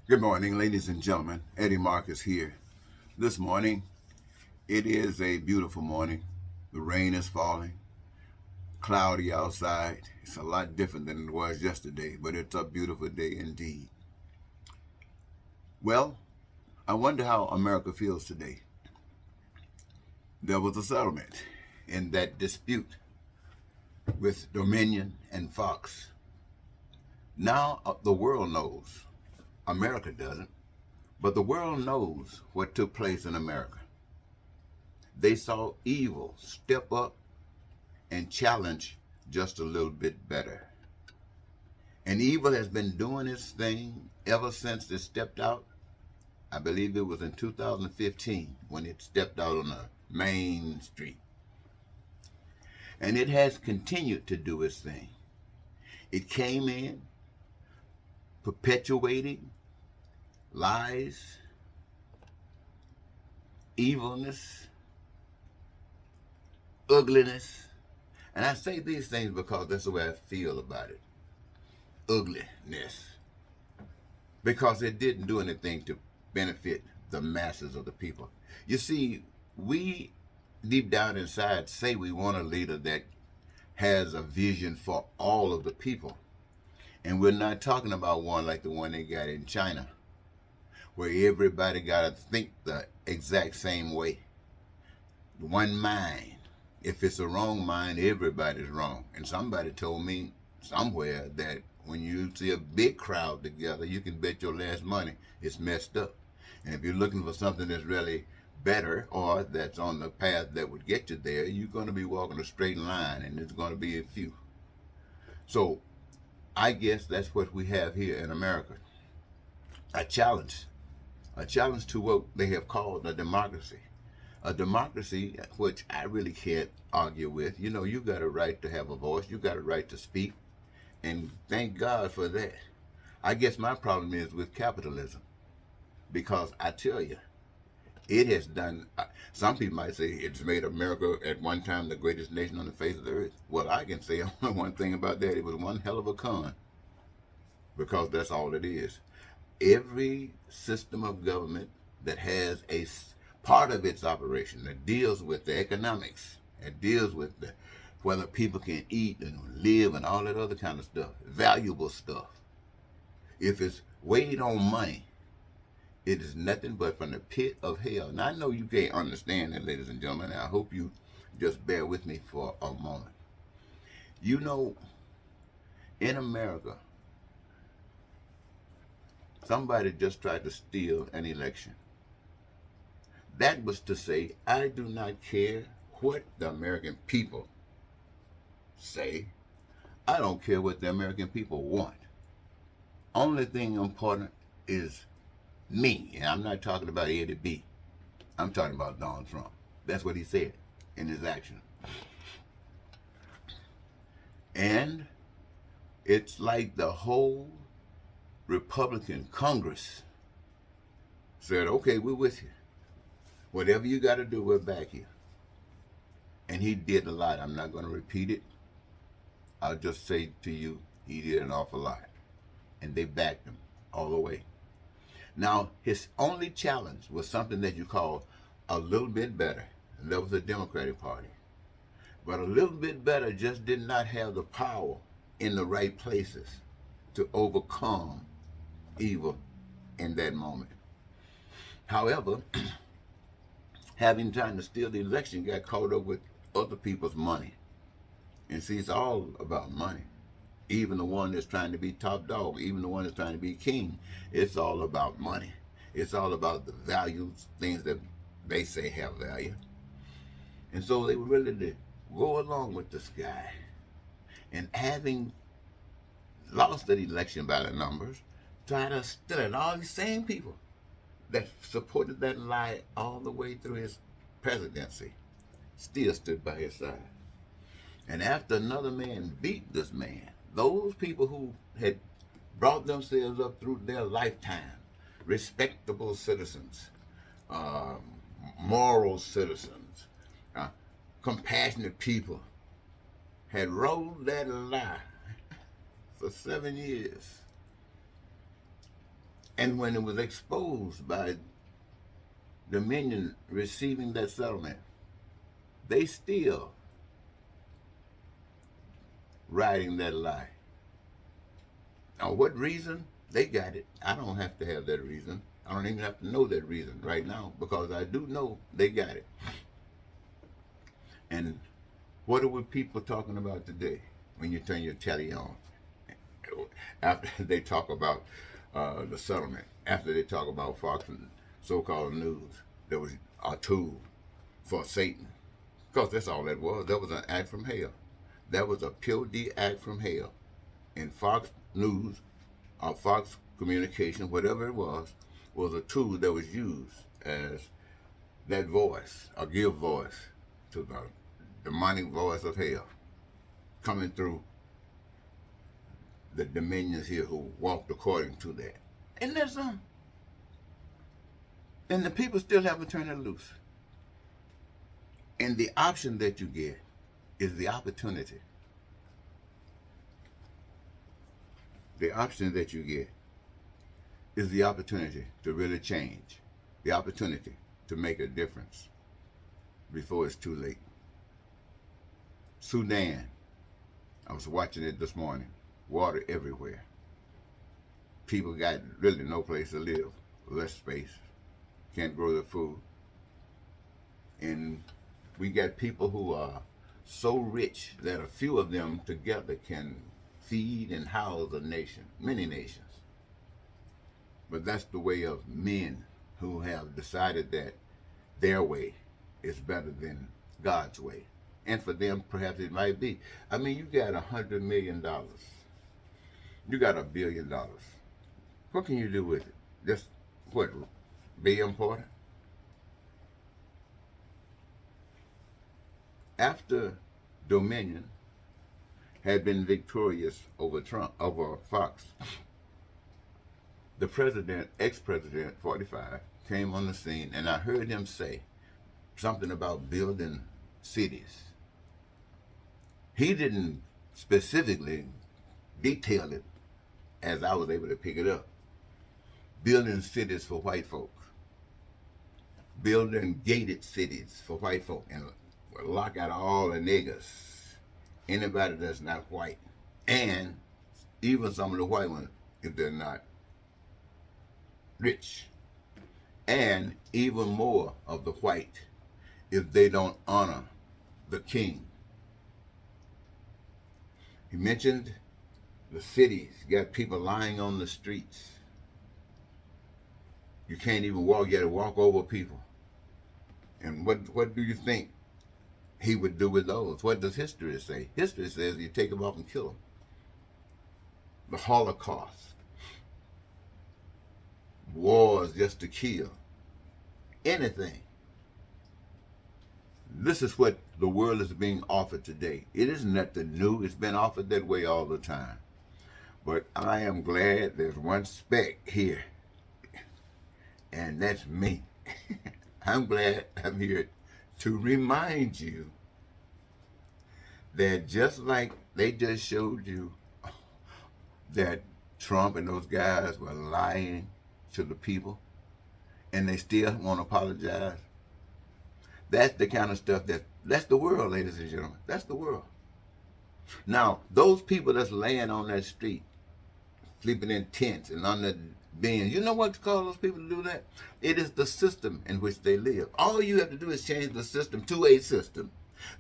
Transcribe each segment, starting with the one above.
Good morning, ladies and gentlemen. Eddie Marcus here. This morning, it is a beautiful morning. The rain is falling, cloudy outside. It's a lot different than it was yesterday, but it's a beautiful day indeed. Well, I wonder how America feels today. There was a settlement in that dispute with Dominion and Fox. Now the world knows. America doesn't, but the world knows what took place in America. They saw evil step up and challenge just a little bit better. And evil has been doing its thing ever since it stepped out. I believe it was in 2015 when it stepped out on the main street. And it has continued to do its thing. It came in perpetuating lies, evilness, ugliness. And I say these things because that's the way I feel about it. Ugliness. Because it didn't do anything to benefit the masses of the people. You see, we deep down inside say we want a leader that has a vision for all of the people. And we're not talking about one like the one they got in China, where everybody got to think the exact same way. One mind. If it's a wrong mind, everybody's wrong. And somebody told me somewhere that when you see a big crowd together, you can bet your last money it's messed up. And if you're looking for something that's really better or that's on the path that would get you there, you're going to be walking a straight line and it's going to be a few. So I guess that's what we have here in America. A challenge. A challenge to what they have called a democracy. A democracy, which I really can't argue with. You know, you got a right to have a voice. You got a right to speak. And thank God for that. I guess my problem is with capitalism. Because I tell you, it has done, some people might say it's made America at one time the greatest nation on the face of the earth. Well, I can say only one thing about that. It was one hell of a con. Because that's all it is. Every system of government that has a part of its operation that deals with the economics, that deals with the whether people can eat and live and all that other kind of stuff, valuable stuff. If it's weighed on money, it is nothing but from the pit of hell. And I know you can't understand that, ladies and gentlemen. I hope you just bear with me for a moment. You know, in America, somebody just tried to steal an election. That was to say, I do not care what the American people say. I don't care what the American people want. Only thing important is me. And I'm not talking about Eddie B. I'm talking about Donald Trump. That's what he said in his action. And it's like the whole Republican Congress said, okay, we're with you. Whatever you got to do, we're back here. And he did a lot. I'm not going to repeat it. I'll just say to you, he did an awful lot. And they backed him all the way. Now, his only challenge was something that you call a little bit better. And that was the Democratic Party. But a little bit better just did not have the power in the right places to overcome evil in that moment. However, having time to steal the election got caught up with other people's money. And see, it's all about money. Even the one that's trying to be top dog, even the one that's trying to be king, it's all about money. It's all about the values, things that they say have value. And so they were ready to go along with this guy. And having lost that election by the numbers, try to steal it. All these same people that supported that lie all the way through his presidency still stood by his side. And after another man beat this man, those people who had brought themselves up through their lifetime, respectable citizens, uh, moral citizens, uh, compassionate people, had rolled that lie for 7 years. And when it was exposed by Dominion receiving that settlement, they still riding that lie. Now, what reason? They got it. I don't have to have that reason. I don't even have to know that reason right now, because I do know they got it. And what are we people talking about today when you turn your telly on? After they talk about the settlement, after they talk about Fox and so-called news, that was a tool for Satan. Because that's all that was. That was an act from hell. That was a pure D act from hell. And Fox News, or Fox Communication, whatever it was a tool that was used as that voice, or give voice to the demonic voice of hell coming through the dominions here who walked according to that. Isn't that something? And the people still haven't turned it loose. And the option that you get is the opportunity. The option that you get is the opportunity to really change, the opportunity to make a difference before it's too late. Sudan, I was watching it this morning, water everywhere. People got really no place to live, less space, can't grow their food. And we got people who are so rich that a few of them together can feed and house a nation, many nations. But that's the way of men who have decided that their way is better than God's way. And for them, perhaps it might be. I mean, you got $100 million. You got $1 billion. What can you do with it? Just, what, be important? After Dominion had been victorious over Fox, the president, ex-president, 45, came on the scene, and I heard him say something about building cities. He didn't specifically detail it as I was able to pick it up. Building cities for white folks. Building gated cities for white folk, and lock out all the niggers, anybody that's not white, and even some of the white ones if they're not rich, and even more of the white if they don't honor the king. He mentioned the cities, you got people lying on the streets. You can't even walk, you got to walk over people. And what do you think he would do with those? What does history say? History says you take them off and kill them. The Holocaust. Wars just to kill. Anything. This is what the world is being offered today. It isn't nothing new. It's been offered that way all the time. But I am glad there's one speck here. And that's me. I'm glad I'm here to remind you that just like they just showed you that Trump and those guys were lying to the people and they still won't apologize, that's the kind of stuff that's the world, ladies and gentlemen. That's the world. Now, those people that's laying on that street, sleeping in tents and under bins, you know what to call those people to do that? It is the system in which they live. All you have to do is change the system to a system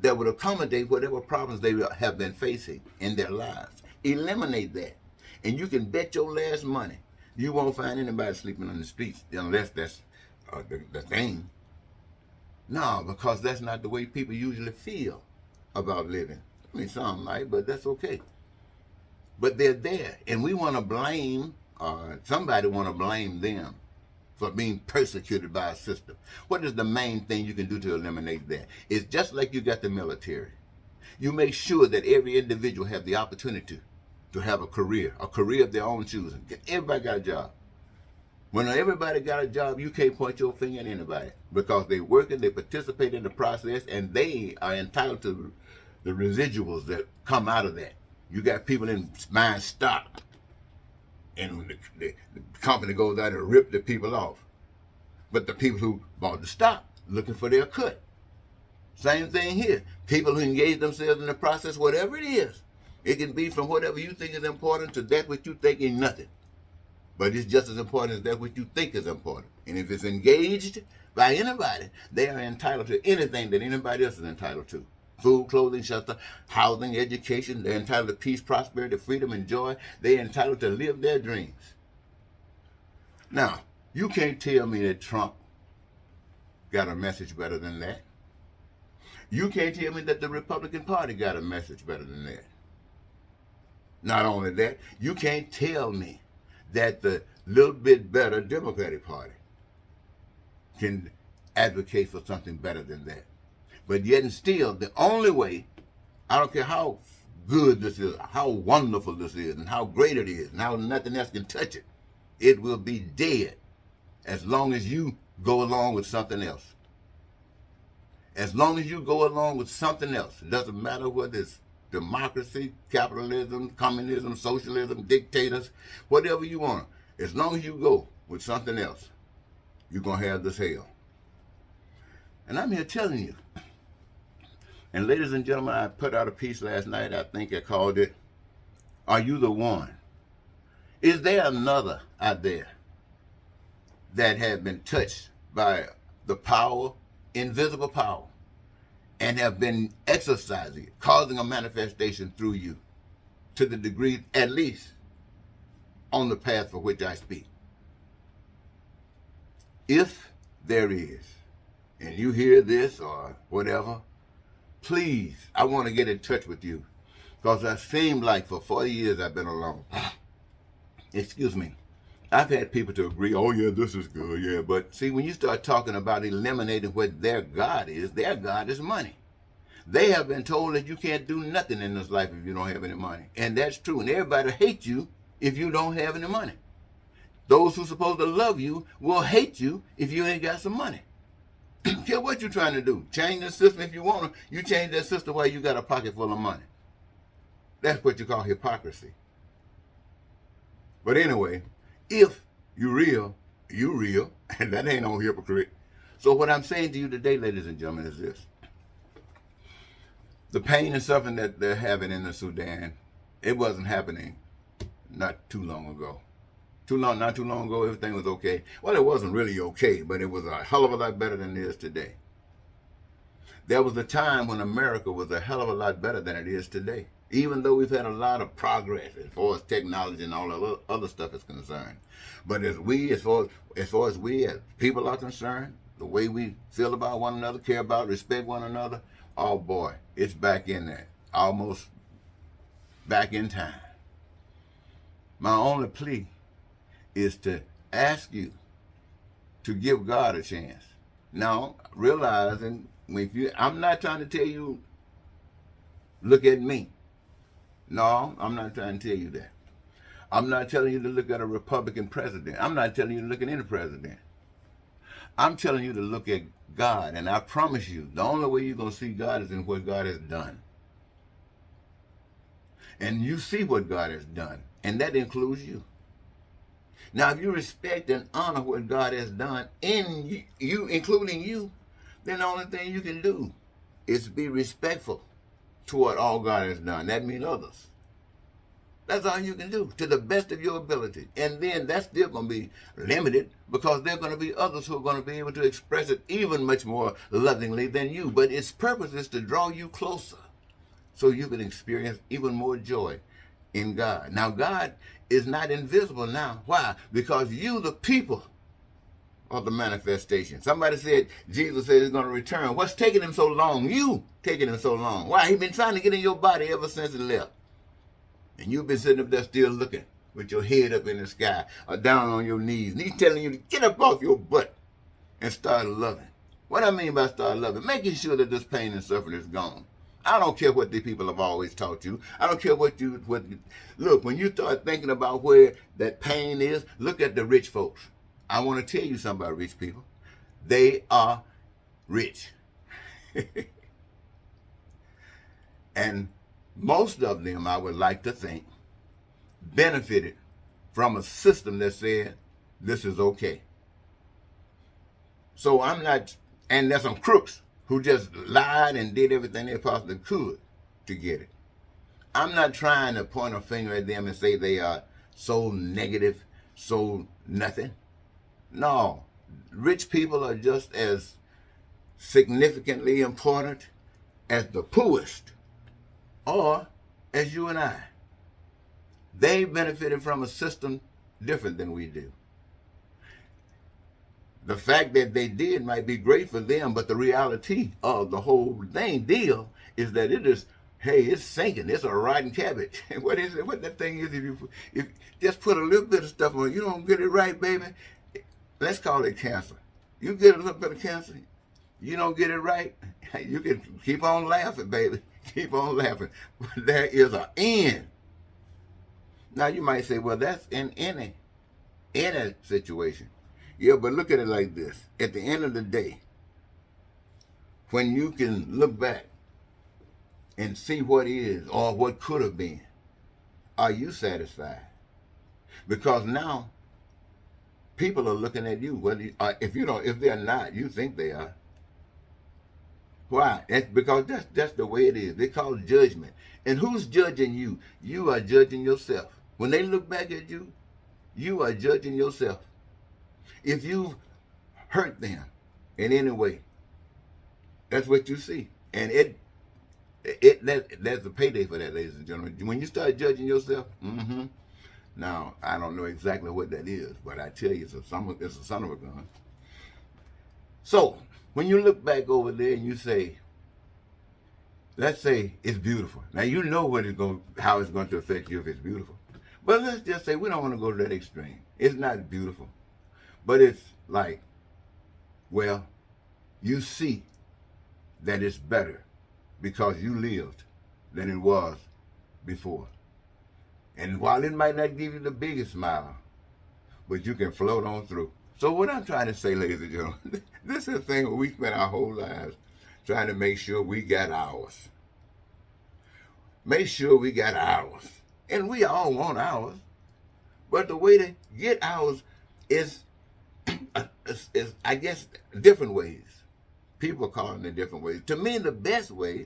that would accommodate whatever problems they have been facing in their lives. Eliminate that. And you can bet your last money you won't find anybody sleeping on the streets unless that's the thing. No, because that's not the way people usually feel about living. I mean, some might, but that's okay. But they're there, and we want to blame, somebody want to blame them for being persecuted by a system. What is the main thing you can do to eliminate that? It's just like you got the military. You make sure that every individual have the opportunity to have a career of their own choosing. Everybody got a job. When everybody got a job, you can't point your finger at anybody because they working, they participate in the process, and they are entitled to the residuals that come out of that. You got people in mine stock And the company goes out and rip the people off. But the people who bought the stock looking for their cut. Same thing here. People who engage themselves in the process, whatever it is. It can be from whatever you think is important to that which you think is nothing. But it's just as important as that which you think is important. And if it's engaged by anybody, they are entitled to anything that anybody else is entitled to. Food, clothing, shelter, housing, education. They're entitled to peace, prosperity, freedom, and joy. They're entitled to live their dreams. Now, you can't tell me that Trump got a message better than that. You can't tell me that the Republican Party got a message better than that. Not only that, you can't tell me that the little bit better Democratic Party can advocate for something better than that. But yet and still, the only way, I don't care how good this is, how wonderful this is, and how great it is, and how nothing else can touch it, it will be dead as long as you go along with something else. As long as you go along with something else, it doesn't matter whether it's democracy, capitalism, communism, socialism, dictators, whatever you want. As long as you go with something else, you're going to have this hell. And I'm here telling you. And ladies and gentlemen, I put out a piece last night. I think I called it, Are You the One? Is there another out there that has been touched by the power, invisible power, and have been exercising it, causing a manifestation through you to the degree, at least, on the path for which I speak? If there is, and you hear this or whatever, please, I want to get in touch with you, because I seem like for 40 years I've been alone. Excuse me. I've had people to agree, oh yeah, this is good, yeah. But see, when you start talking about eliminating what their God is money. They have been told that you can't do nothing in this life if you don't have any money. And that's true. And everybody hates you if you don't have any money. Those who are supposed to love you will hate you if you ain't got some money. Care what you're trying to do. Change the system if you want to. You change that system while you got a pocket full of money. That's what you call hypocrisy. But anyway, if you real, and that ain't no hypocrite. So what I'm saying to you today, ladies and gentlemen, is this. The pain and suffering that they're having in the Sudan, it wasn't happening not too long ago. Not too long ago, everything was okay. Well, it wasn't really okay, but it was a hell of a lot better than it is today. There was a time when America was a hell of a lot better than it is today, even though we've had a lot of progress as far as technology and all the other stuff is concerned. But as far as we as people are concerned, the way we feel about one another, care about, respect one another, oh boy, it's back in there, almost back in time. My only plea is to ask you to give God a chance. Now, realizing, I'm not trying to tell you, look at me. No, I'm not trying to tell you that. I'm not telling you to look at a Republican president. I'm not telling you to look at any president. I'm telling you to look at God, and I promise you, the only way you're going to see God is in what God has done. And you see what God has done, and that includes you. Now, if you respect and honor what God has done in you, including you, then the only thing you can do is be respectful toward all God has done. That means others. That's all you can do, to the best of your ability. And then that's still going to be limited, because there are going to be others who are going to be able to express it even much more lovingly than you. But its purpose is to draw you closer so you can experience even more joy in God. Now, God is not invisible now. Why? Because you, the people, are the manifestation. Somebody said, Jesus said he's going to return. What's taking him so long? You taking him so long. Why? He's been trying to get in your body ever since he left. And you've been sitting up there still looking with your head up in the sky or down on your knees. And he's telling you to get up off your butt and start loving. What I mean by start loving, making sure that this pain and suffering is gone. I don't care what the people have always taught you. I don't care look, when you start thinking about where that pain is, look at the rich folks. I want to tell you something about rich people. They are rich. And most of them, I would like to think, benefited from a system that said this is okay. So I'm not, and there's some crooks who just lied and did everything they possibly could to get it. I'm not trying to point a finger at them and say they are so negative, so nothing. No, rich people are just as significantly important as the poorest or as you and I. They benefited from a system different than we do. The fact that they did might be great for them, but the reality of the whole deal is that it is, hey, it's sinking. It's a rotten cabbage. What is it? What that thing is? If just put a little bit of stuff on, you don't get it right, baby. Let's call it cancer. You get a little bit of cancer, you don't get it right. You can keep on laughing, baby. Keep on laughing. But there is an end. Now you might say, well, that's in any situation. Yeah, but look at it like this. At the end of the day, when you can look back and see what is or what could have been, are you satisfied? Because now people are looking at you. Whether if they're not, you think they are. Why? That's because that's the way it is. They call it judgment. And who's judging you? You are judging yourself. When they look back at you, you are judging yourself. If you've hurt them in any way, that's what you see. And that's a payday for that, ladies and gentlemen. When you start judging yourself, now I don't know exactly what that is, but I tell you, it's a son of a gun. So when you look back over there and you say, let's say it's beautiful. Now you know how it's going to affect you if it's beautiful. But let's just say we don't want to go to that extreme. It's not beautiful. But it's like, well, you see that it's better because you lived than it was before. And while it might not give you the biggest smile, but you can float on through. So what I'm trying to say, ladies and gentlemen, this is a thing where we spend our whole lives trying to make sure we got ours. Make sure we got ours. And we all want ours. But the way to get ours is I guess, different ways. People call it different ways. To me, the best way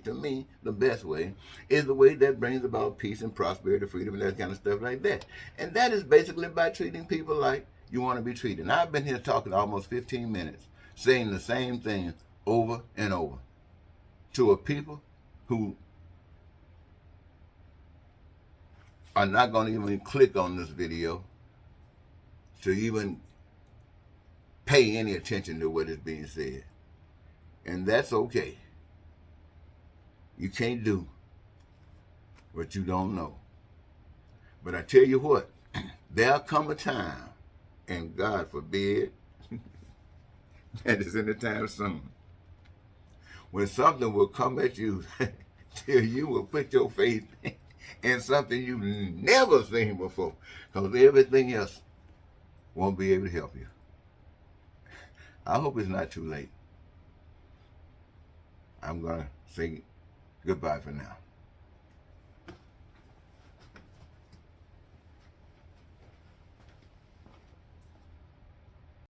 is the way that brings about peace and prosperity, freedom, and that kind of stuff like that. And that is basically by treating people like you want to be treated. Now, I've been here talking almost 15 minutes, saying the same thing over and over to a people who are not going to even click on this video to even pay any attention to what is being said. And that's okay. You can't do what you don't know. But I tell you what, there'll come a time, and God forbid, that is in the time soon, when something will come at you till you will put your faith in something you've never seen before, because everything else won't be able to help you. I hope it's not too late. I'm going to say goodbye for now.